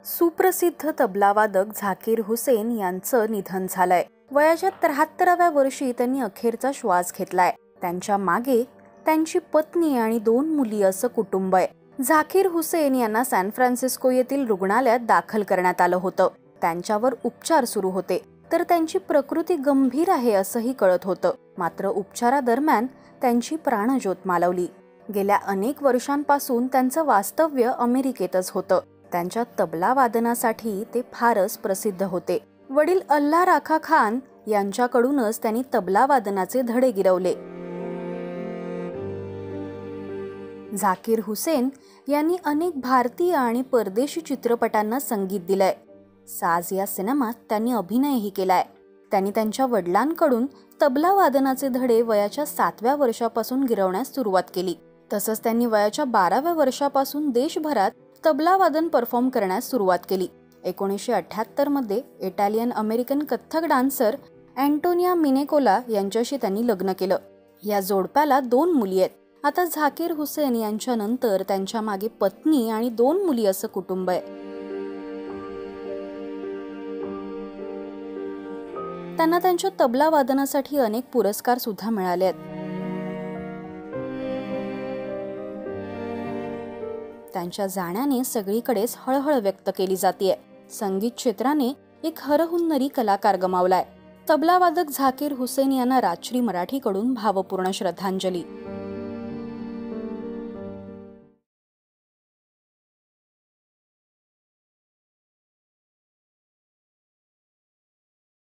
सुप्रसिद्ध तबलावादक झाकीर हुसेन यांचं निधन झालंय। वयाच्या 73व्या वर्षी त्यांनी अखेरचा श्वास घेतलाय। त्यांच्या मागे त्यांची पत्नी आणि 2 मुली असं कुटुंब आहे। झाकीर हुसेन यांना सॅन फ्रान्सिस्को येथील रुग्णालयात दाखल करण्यात आलं होतं। त्यांच्यावर उपचार सुरू होते, तर त्यांची प्रकृती गंभीर आहे असंही कळत होतं। मात्र उपचारादरम्यान त्यांची प्राणज्योत मालवली। गेल्या अनेक वर्षांपासून त्यांचं वास्तव्य अमेरिकेतच होतं। त्यांच्या तबला वादनासाठी ते फारच प्रसिद्ध होते। वडील अल्लाह राखा खान यांच्याकडूनच त्यांनी तबला वादनाचे धडे गिरवले। झाकीर हुसेन यांनी अनेक भारतीय आणि परदेशी चित्रपटांना संगीत दिलंय। साज या सिनेमात त्यांनी अभिनयही केलाय। त्यांनी त्यांच्या वडिलांकडून तबला वादनाचे धडे वयाच्या 7व्या वर्षापासून गिरवण्यास सुरुवात केली। तसंच त्यांनी वयाच्या 12व्या वर्षापासून देशभरात तबला वादन परफॉर्म करण्यास सुरुवात केली। 1978 मध्ये Italian American Kathak dancer Antonia Minecola यांच्याशी त्यांनी लग्न केलं। या जोडप्याला 2 मुली आहेत। आता झाकीर हुसेन यांच्या नंतर त्यांच्या मागे पत्नी आणि 2 मुली असं कुटुंब आहे। त्यांना त्यांच्या तबला वादनासाठी अनेक पुरस्कार सुद्धा मिळाले आहेत। त्यांच्या जाण्याने सगळीकडेच हळहळ व्यक्त केली जाते। संगीत क्षेत्राने एक हरहुन्नरी कलाकार गमावलाय। तबलावादक झाकीर हुसेन यांना राजश्री मराठीकडून भावपूर्ण श्रद्धांजली।